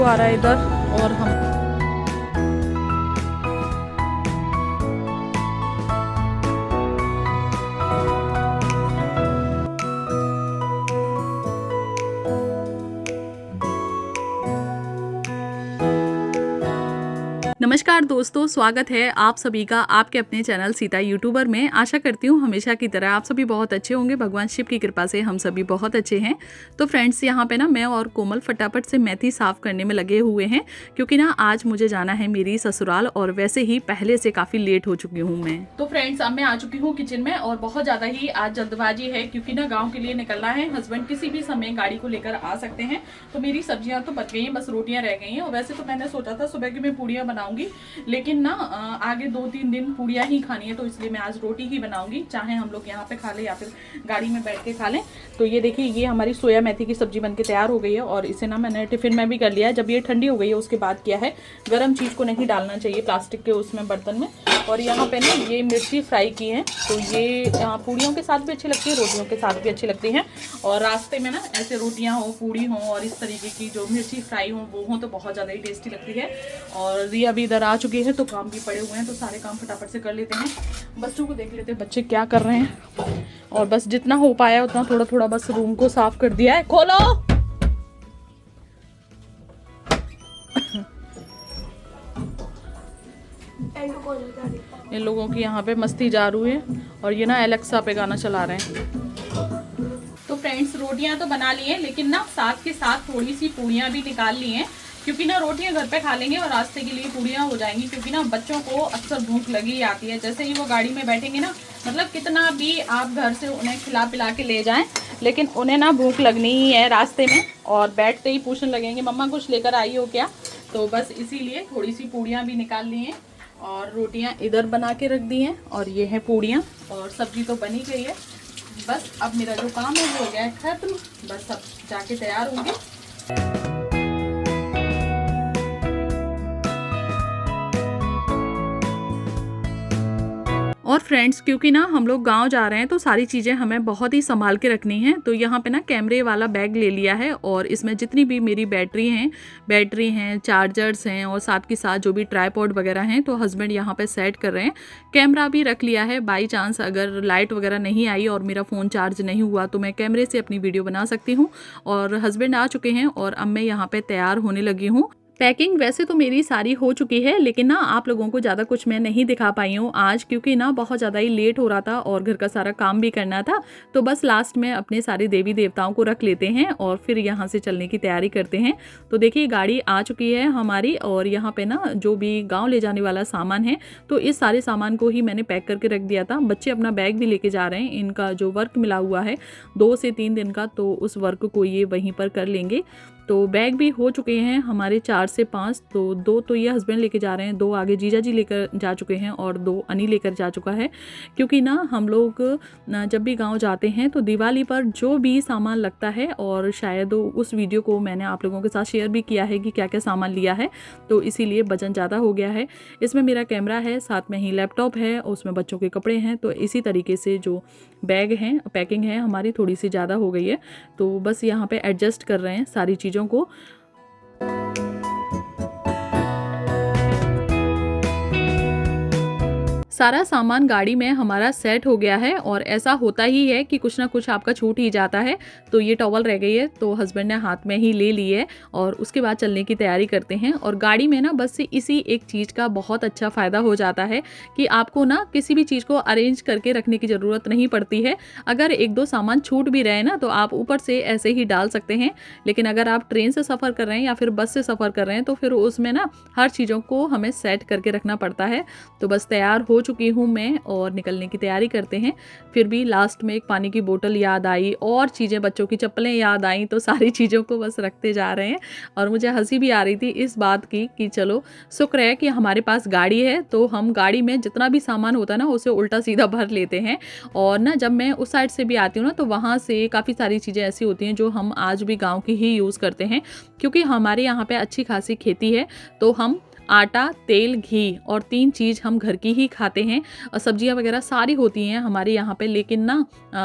आ रहा है इधर और हम नमस्कार दोस्तों, स्वागत है आप सभी का आपके अपने चैनल सीता यूट्यूबर में। आशा करती हूँ हमेशा की तरह आप सभी बहुत अच्छे होंगे। भगवान शिव की कृपा से हम सभी बहुत अच्छे हैं। तो फ्रेंड्स, यहाँ पे ना मैं और कोमल फटाफट से मेथी साफ़ करने में लगे हुए हैं, क्योंकि ना आज मुझे जाना है मेरी ससुराल और वैसे ही पहले से काफ़ी लेट हो चुकी हूँ मैं। तो फ्रेंड्स, अब मैं आ चुकी हूँ किचन में और बहुत ज़्यादा ही आज जल्दबाजी है, क्योंकि ना गाँव के लिए निकलना है। हस्बैंड किसी भी समय गाड़ी को लेकर आ सकते हैं। तो मेरी सब्जियाँ तो बच गई हैं, बस रोटियाँ रह गई हैं। और वैसे तो मैंने सोचा था सुबह की मैं पूड़ियाँ बनाऊंगी, लेकिन ना आगे 2-3 दिन पूड़ियाँ ही खानी है, तो इसलिए मैं आज रोटी ही बनाऊंगी, चाहे हम लोग यहाँ पे खा लें या फिर गाड़ी में बैठ के खा लें। तो ये देखिए, ये हमारी सोया मेथी की सब्जी बनके तैयार हो गई है और इसे ना मैंने टिफिन में भी कर लिया है। जब ये ठंडी हो गई है उसके बाद किया है, गर्म चीज़ को नहीं डालना चाहिए प्लास्टिक के उसमें बर्तन में। और यहाँ पे ना ये मिर्ची फ्राई की है, तो ये पूड़ियों के साथ भी अच्छी लगती है, रोटियों के साथ भी अच्छी लगती हैं। और रास्ते में ना ऐसे रोटियाँ हो, पूड़ी हो और इस तरीके की जो मिर्ची फ्राई हो वो हो तो बहुत ज़्यादा ही टेस्टी लगती है। और रिया भी इधर आ चुकी है, तो काम भी पड़े हुए हैं, तो सारे काम फटाफट से कर लेते हैं। बच्चों को देख लेते हैं बच्चे क्या कर रहे हैं। और बस जितना हो पाया उतना थोड़ा थोड़ा बस रूम को साफ कर दिया है। खोलो। इन लोगों की यहाँ पे मस्ती जारू है और ये ना एलेक्सा पे गाना चला रहे हैं। तो फ्रेंड्स, रोटियां तो बना ली हैं, लेकिन ना साथ के साथ थोड़ी सी पूड़ियाँ भी निकाल ली हैं, क्योंकि ना रोटियां घर पे खा लेंगे और रास्ते के लिए पूड़ियाँ हो जाएंगी। क्योंकि ना बच्चों को अक्सर भूख लगी आती है, जैसे ही वो गाड़ी में बैठेंगे ना, मतलब कितना भी आप घर से उन्हें खिला पिला के ले जाएं, लेकिन उन्हें ना भूख लगनी ही है रास्ते में। और बैठते ही पूछने लगेंगे मम्मा कुछ लेकर आई हो क्या। तो बस इसीलिए थोड़ी सी पूड़ियाँ भी निकाल ली हैं और रोटियाँ इधर बना के रख दी हैं। और ये है पूड़ियाँ और सब्जी तो बनी गई है। बस अब मेरा जो काम है वो हो गया है खत्म, बस अब जाके तैयार होंगे। और फ्रेंड्स, क्योंकि ना हम लोग गांव जा रहे हैं तो सारी चीज़ें हमें बहुत ही संभाल के रखनी हैं। तो यहाँ पे ना कैमरे वाला बैग ले लिया है और इसमें जितनी भी मेरी बैटरी हैं, चार्जर्स हैं और साथ के साथ जो भी ट्राइपॉड वगैरह हैं, तो हस्बैंड यहाँ पे सेट कर रहे हैं। कैमरा भी रख लिया है, बाई चांस अगर लाइट वगैरह नहीं आई और मेरा फ़ोन चार्ज नहीं हुआ तो मैं कैमरे से अपनी वीडियो बना सकती हूँ। और हस्बैंड आ चुके हैं और अब मैं यहाँ पर तैयार होने लगी हूँ। पैकिंग वैसे तो मेरी सारी हो चुकी है, लेकिन ना आप लोगों को ज़्यादा कुछ मैं नहीं दिखा पाई हूँ आज, क्योंकि ना बहुत ज़्यादा ही लेट हो रहा था और घर का सारा काम भी करना था। तो बस लास्ट में अपने सारे देवी देवताओं को रख लेते हैं और फिर यहाँ से चलने की तैयारी करते हैं। तो देखिए, गाड़ी आ चुकी है हमारी और यहाँ पे ना जो भी गाँव ले जाने वाला सामान है, तो इस सारे सामान को ही मैंने पैक करके रख दिया था। बच्चे अपना बैग भी लेके जा रहे हैं। इनका जो वर्क मिला हुआ है 2 से 3 दिन का, तो उस वर्क को ये वहीं पर कर लेंगे। तो बैग भी हो चुके हैं हमारे 4 से 5, तो 2 तो ये हस्बैंड लेके जा रहे हैं, 2 आगे जीजा जी लेकर जा चुके हैं और 2 अनी लेकर जा चुका है। क्योंकि ना हम लोग जब भी गांव जाते हैं तो दिवाली पर जो भी सामान लगता है, और शायद उस वीडियो को मैंने आप लोगों के साथ शेयर भी किया है कि क्या क्या सामान लिया है, तो इसीलिए वजन ज़्यादा हो गया है। इसमें मेरा कैमरा है, साथ में ही लैपटॉप है, उसमें बच्चों के कपड़े हैं। तो इसी तरीके से जो बैग हैं, पैकिंग है हमारी थोड़ी सी ज़्यादा हो गई है। तो बस यहाँ पे एडजस्ट कर रहे हैं सारी चीज़ों को। सारा सामान गाड़ी में हमारा सेट हो गया है और ऐसा होता ही है कि कुछ ना कुछ आपका छूट ही जाता है। तो ये टॉवल रह गई है, तो हस्बैंड ने हाथ में ही ले ली है और उसके बाद चलने की तैयारी करते हैं। और गाड़ी में ना बस इसी एक चीज़ का बहुत अच्छा फ़ायदा हो जाता है कि आपको ना किसी भी चीज़ को अरेंज करके रखने की ज़रूरत नहीं पड़ती है। अगर 1-2 सामान छूट भी रहे ना, तो आप ऊपर से ऐसे ही डाल सकते हैं। लेकिन अगर आप ट्रेन से सफ़र कर रहे हैं या फिर बस से सफ़र कर रहे हैं, तो फिर उसमें ना हर चीज़ों को हमें सेट करके रखना पड़ता है। तो बस तैयार हो चुकी हूँ मैं और निकलने की तैयारी करते हैं। फिर भी लास्ट में एक पानी की बोतल याद आई और चीज़ें, बच्चों की चप्पलें याद आई, तो सारी चीज़ों को बस रखते जा रहे हैं। और मुझे हंसी भी आ रही थी इस बात की कि चलो शुक्र है कि हमारे पास गाड़ी है, तो हम गाड़ी में जितना भी सामान होता है ना उसे उल्टा सीधा भर लेते हैं। और ना जब मैं उस साइड से भी आती हूँ ना, तो वहाँ से काफ़ी सारी चीज़ें ऐसी होती हैं जो हम आज भी गाँव की ही यूज़ करते हैं, क्योंकि हमारे यहाँ पर अच्छी खासी खेती है। तो हम आटा, तेल, घी और 3 चीज़ हम घर की ही खाते हैं। और सब्जियां वगैरह सारी होती हैं हमारे यहाँ पे, लेकिन ना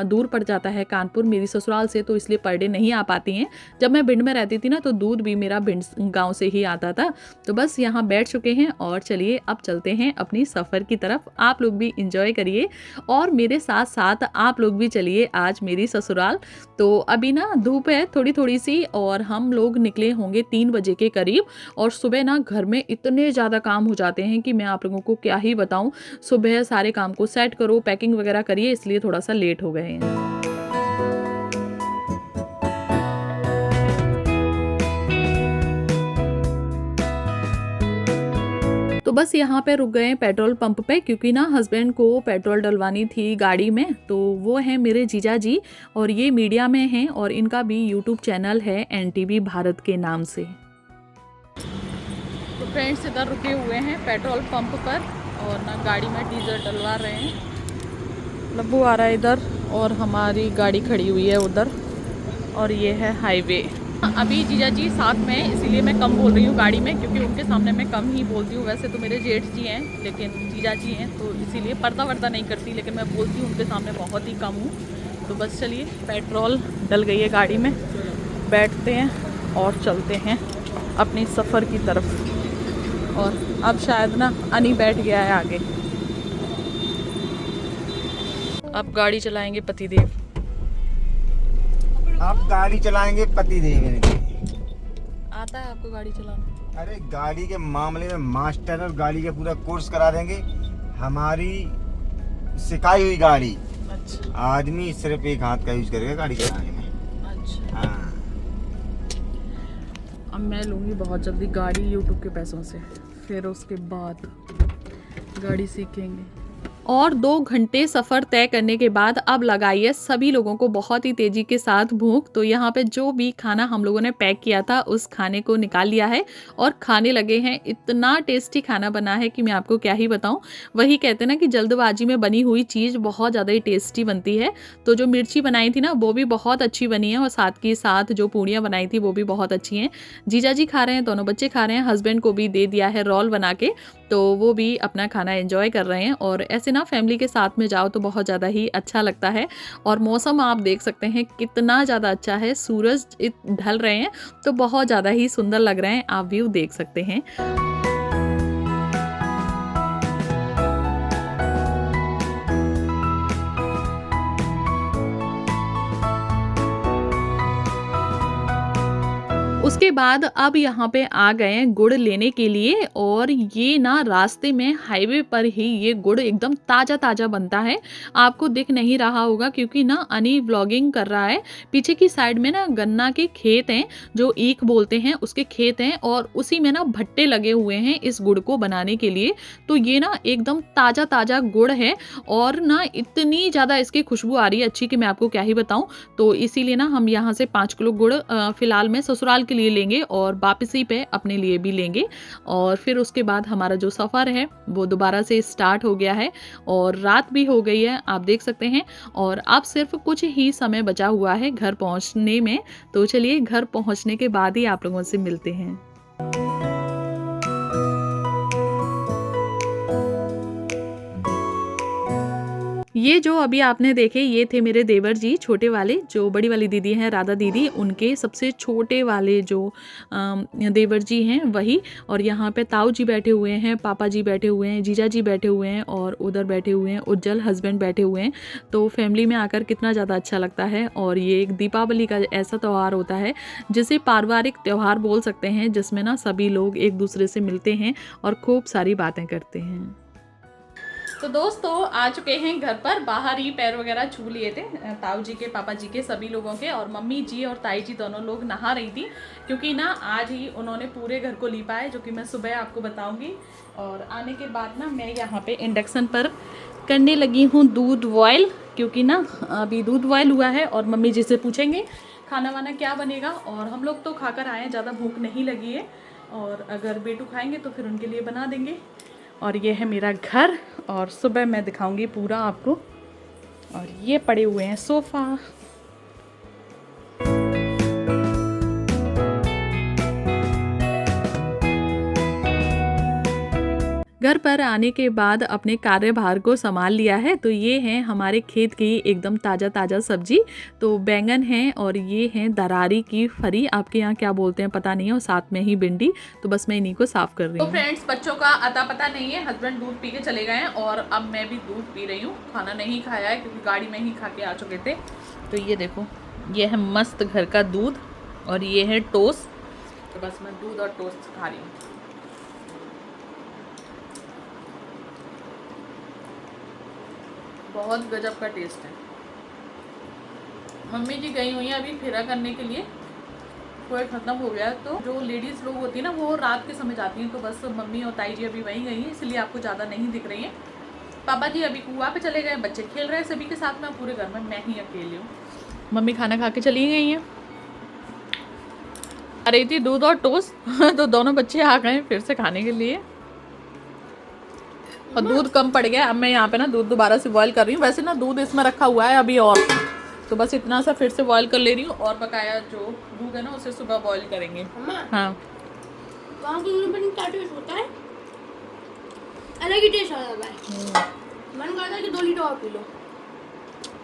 दूर पड़ जाता है कानपुर मेरी ससुराल से, तो इसलिए पर डे नहीं आ पाती हैं। जब मैं भिंड में रहती थी ना तो दूध भी मेरा भिंड गाँव से ही आता था। तो बस यहाँ बैठ चुके हैं और चलिए अब चलते हैं अपनी सफ़र की तरफ। आप लोग भी इंजॉय करिए और मेरे साथ साथ आप लोग भी चलिए आज मेरी ससुराल। तो अभी ना धूप है थोड़ी थोड़ी सी और हम लोग निकले होंगे 3 बजे के करीब। और सुबह ना घर में इतने ज़्यादा काम हो जाते हैं कि मैं आप लोगों को क्या ही बताऊं। सुबह सारे काम को सेट करो, पैकिंग वगैरह करिए, इसलिए थोड़ा सा लेट हो गए हैं। तो बस यहाँ पे रुक गए हैं पेट्रोल पंप पे, क्योंकि ना हस्बैंड को पेट्रोल डलवानी थी गाड़ी में। तो वो है मेरे जीजा जी और ये मीडिया में हैं और इनका भी यूट्यूब चैनल है NTV भारत के नाम से। तो फ्रेंड्स इधर रुके हुए हैं पेट्रोल पंप पर और ना गाड़ी में डीजल डलवा रहे हैं। लब्बू आ रहा है इधर और हमारी गाड़ी खड़ी हुई है उधर और ये है हाईवे। अभी जीजा जी साथ में, इसीलिए मैं कम बोल रही हूँ गाड़ी में, क्योंकि उनके सामने मैं कम ही बोलती हूँ। वैसे तो मेरे जेठ जी हैं लेकिन जीजा जी हैं तो इसीलिए पर्दा वर्दा नहीं करती, लेकिन मैं बोलती हूँ उनके सामने बहुत ही कम हूँ। तो बस चलिए, पेट्रोल डल गई है गाड़ी में, बैठते हैं और चलते हैं अपनी सफ़र की तरफ। और अब शायद ना अनी बैठ गया है आगे। अब गाड़ी चलाएंगे पतिदेव। आप गाड़ी चलाएंगे पतिदेव इनके। आता है आपको गाड़ी चलाना? अरे गाड़ी के मामले में मास्टर और गाड़ी का पूरा कोर्स करा देंगे। हमारी सिखाई हुई गाड़ी। अच्छा। आदमी सिर्फ एक हाथ का यूज करेगा गाड़ी चलाने में। अच्छा। हाँ। अब मैं लूँगी बहुत जल्दी गाड़ी यूट्यूब के पैसों से, फिर उसके बाद गाड़ी सीखेंगे। और 2 घंटे सफ़र तय करने के बाद अब लगाई है सभी लोगों को बहुत ही तेज़ी के साथ भूख। तो यहाँ पे जो भी खाना हम लोगों ने पैक किया था उस खाने को निकाल लिया है और खाने लगे हैं। इतना टेस्टी खाना बना है कि मैं आपको क्या ही बताऊँ। वही कहते हैं ना कि जल्दबाजी में बनी हुई चीज़ बहुत ज़्यादा ही टेस्टी बनती है। तो जो मिर्ची बनाई थी ना वो भी बहुत अच्छी बनी है और साथ के साथ जो पूड़ियाँ बनाई थी वो भी बहुत अच्छी हैं। जीजा जी खा रहे हैं, दोनों बच्चे खा रहे हैं, हस्बैंड को भी दे दिया है रोल बना के, तो वो भी अपना खाना एंजॉय कर रहे हैं। और ऐसे ना फैमिली के साथ में जाओ तो बहुत ज़्यादा ही अच्छा लगता है। और मौसम आप देख सकते हैं कितना ज़्यादा अच्छा है, सूरज ढल रहे हैं तो बहुत ज़्यादा ही सुंदर लग रहे हैं, आप व्यू देख सकते हैं। उसके बाद अब यहाँ पे आ गए हैं गुड़ लेने के लिए। और ये ना रास्ते में हाईवे पर ही ये गुड़ एकदम ताज़ा ताज़ा बनता है। आपको दिख नहीं रहा होगा क्योंकि ना अनी व्लॉगिंग कर रहा है। पीछे की साइड में ना गन्ना के खेत हैं, जो ईख बोलते हैं उसके खेत हैं, और उसी में ना भट्टे लगे हुए हैं इस गुड़ को बनाने के लिए। तो ये ना एकदम ताज़ा ताज़ा गुड़ है और ना इतनी ज़्यादा इसकी खुशबू आ रही है अच्छी कि मैं आपको क्या ही बताऊँ। तो इसीलिए ना हम यहाँ से 5 किलो गुड़ फ़िलहाल में ससुराल के लिए लेंगे और वापसी पे अपने लिए भी लेंगे। और फिर उसके बाद हमारा जो सफ़र है वो दोबारा से स्टार्ट हो गया है और रात भी हो गई है, आप देख सकते हैं। और अब सिर्फ कुछ ही समय बचा हुआ है घर पहुंचने में। तो चलिए घर पहुंचने के बाद ही आप लोगों से मिलते हैं। ये जो अभी आपने देखे ये थे मेरे देवर जी, छोटे वाले। जो बड़ी वाली दीदी हैं राधा दीदी, उनके सबसे छोटे वाले जो देवर जी हैं वही। और यहाँ पे ताऊ जी बैठे हुए हैं, पापा जी बैठे हुए हैं, जीजा जी बैठे हुए हैं और उधर बैठे हुए हैं उज्जवल हस्बैंड बैठे हुए हैं। तो फैमिली में आकर कितना ज़्यादा अच्छा लगता है। और ये एक दीपावली का ऐसा त्यौहार होता है जिसे पारिवारिक त्यौहार बोल सकते हैं, जिसमें ना सभी लोग एक दूसरे से मिलते हैं और खूब सारी बातें करते हैं। तो दोस्तों आ चुके हैं घर पर, बाहर ही पैर वगैरह छू लिए थे ताऊ जी के, पापा जी के, सभी लोगों के। और मम्मी जी और ताई जी दोनों लोग नहा रही थी क्योंकि ना आज ही उन्होंने पूरे घर को लीपा है, जो कि मैं सुबह आपको बताऊंगी। और आने के बाद ना मैं यहाँ पे इंडक्शन पर करने लगी हूँ दूध बॉयल, क्योंकि ना अभी दूध बॉयल हुआ है और मम्मी जी से पूछेंगे खाना वाना क्या बनेगा। और हम लोग तो खाकर आए हैं, ज़्यादा भूख नहीं लगी है, और अगर बेटू खाएंगे तो फिर उनके लिए बना देंगे। और ये है मेरा घर और सुबह मैं दिखाऊंगी पूरा आपको। और ये पड़े हुए हैं सोफ़ा। घर पर आने के बाद अपने कार्यभार को संभाल लिया है। तो ये है हमारे खेत की एकदम ताज़ा ताज़ा सब्जी। तो बैंगन है और ये है दरारी की फरी, आपके यहाँ क्या बोलते हैं पता नहीं है, और साथ में ही भिंडी। तो बस मैं इन्हीं को साफ कर रही हूँ। तो फ्रेंड्स, बच्चों का अता पता नहीं है, हस्बैंड दूध पी के चले गए हैं और अब मैं भी दूध पी रही हूँ। खाना नहीं खाया है क्योंकि गाड़ी में ही खा के आ चुके थे। तो ये देखो, ये है मस्त घर का दूध और ये है टोस्ट। तो बस मैं दूध और टोस्ट खा रही हूँ। बहुत गजब का टेस्ट है। मम्मी जी गई हुई हैं अभी फेरा करने के लिए, कोई ख़त्म हो गया। तो जो लेडीज़ लोग होती हैं ना, वो रात के समय जाती हैं। तो बस मम्मी और ताई जी अभी वहीं गई हैं, इसलिए आपको ज़्यादा नहीं दिख रही हैं। पापा जी अभी कुआं पे चले गए, बच्चे खेल रहे हैं सभी के साथ में। पूरे घर में मैं ही अकेली हूँ। मम्मी खाना खा के चली गई हैं। आ रही थी दूध और टोस्ट तो दोनों बच्चे आ गए फिर से खाने के लिए। और दूध कम पड़ गया। अब मैं यहाँ पे ना दूध दोबारा से बॉईल कर रही हूँ। वैसे ना दूध इसमें रखा हुआ है अभी और, तो बस इतना सा फिर से बॉईल कर ले रही हूँ। और बकाया जो दूध है ना उसे सुबह बॉईल करेंगे। हाँ, गाँव के दूध में क्या टेस्ट होता है, अलग ही टेस्ट आ जाता है। मन करता है कि 2 लीटर और पी लो।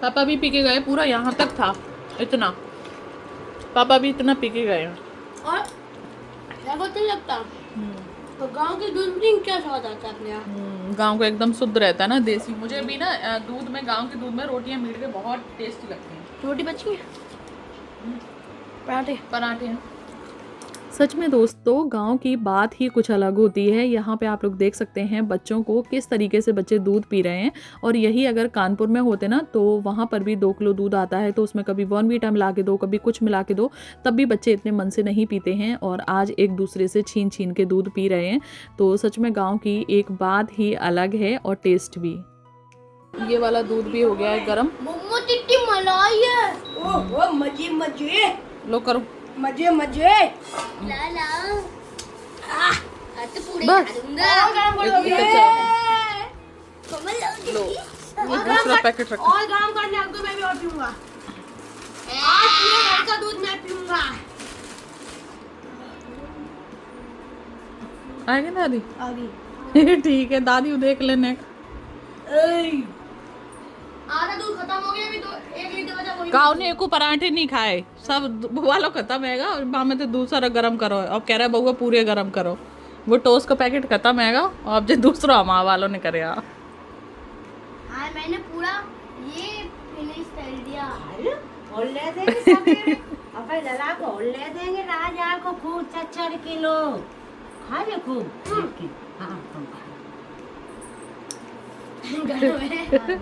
पापा भी पी के गए, पूरा यहाँ तक था इतना। पापा भी इतना पी के गए। और क्या नहीं लगता, तो गांव के दूध में क्या स्वाद आता है अपने यहाँ। गांव का एकदम शुद्ध रहता है ना, देसी। मुझे भी ना दूध में, गांव के दूध में रोटियां मीट के बहुत टेस्टी लगती हैं। रोटी बची है, पराठे हैं। सच में दोस्तों, गांव की बात ही कुछ अलग होती है। यहाँ पे आप लोग देख सकते हैं बच्चों को किस तरीके से बच्चे दूध पी रहे हैं। और यही अगर कानपुर में होते ना, तो वहाँ पर भी 2 किलो दूध आता है, तो उसमें कभी बॉर्नवीटा मिला के दो, कभी कुछ मिला के दो, तब भी बच्चे इतने मन से नहीं पीते हैं। और आज एक दूसरे से छीन छीन के दूध पी रहे हैं। तो सच में गाँव की एक बात ही अलग है और टेस्ट भी। ये वाला दूध भी हो गया है गर्म। मलाई है। ओह मजे मजे, लो करो मजे मजे। ला ला तो पूरे बस। लो, ये दूसरा पैकेट रखो। और काम करने लग दो, मैं भी और पीऊंगा। आज पूरे घर का दूध मैं पीऊंगा। आएगी दादी? आ गई। ठीक है, दादी देख लेने। आधा दूध खत्म हो गया, अभी तो 1 लीटर बचा। वही गाँव ने एको पराठे नहीं खाए, सब वालों खत्म हैगा। और माँ में तो दूसरा गरम करो, अब कह रहा है बउआ पूरे गरम करो। वो टोस्ट का पैकेट खत्म हैगा और अब जो दूसरा माँ वालों ने करे। हाँ, मैंने पूरा ये फिनिश कर दिया। और ले देंगे सवेरे, अपने लला को और ले देंगे, राजा को खूब 4 किलो खा ले खूब। हाँ, तुम खा। घर में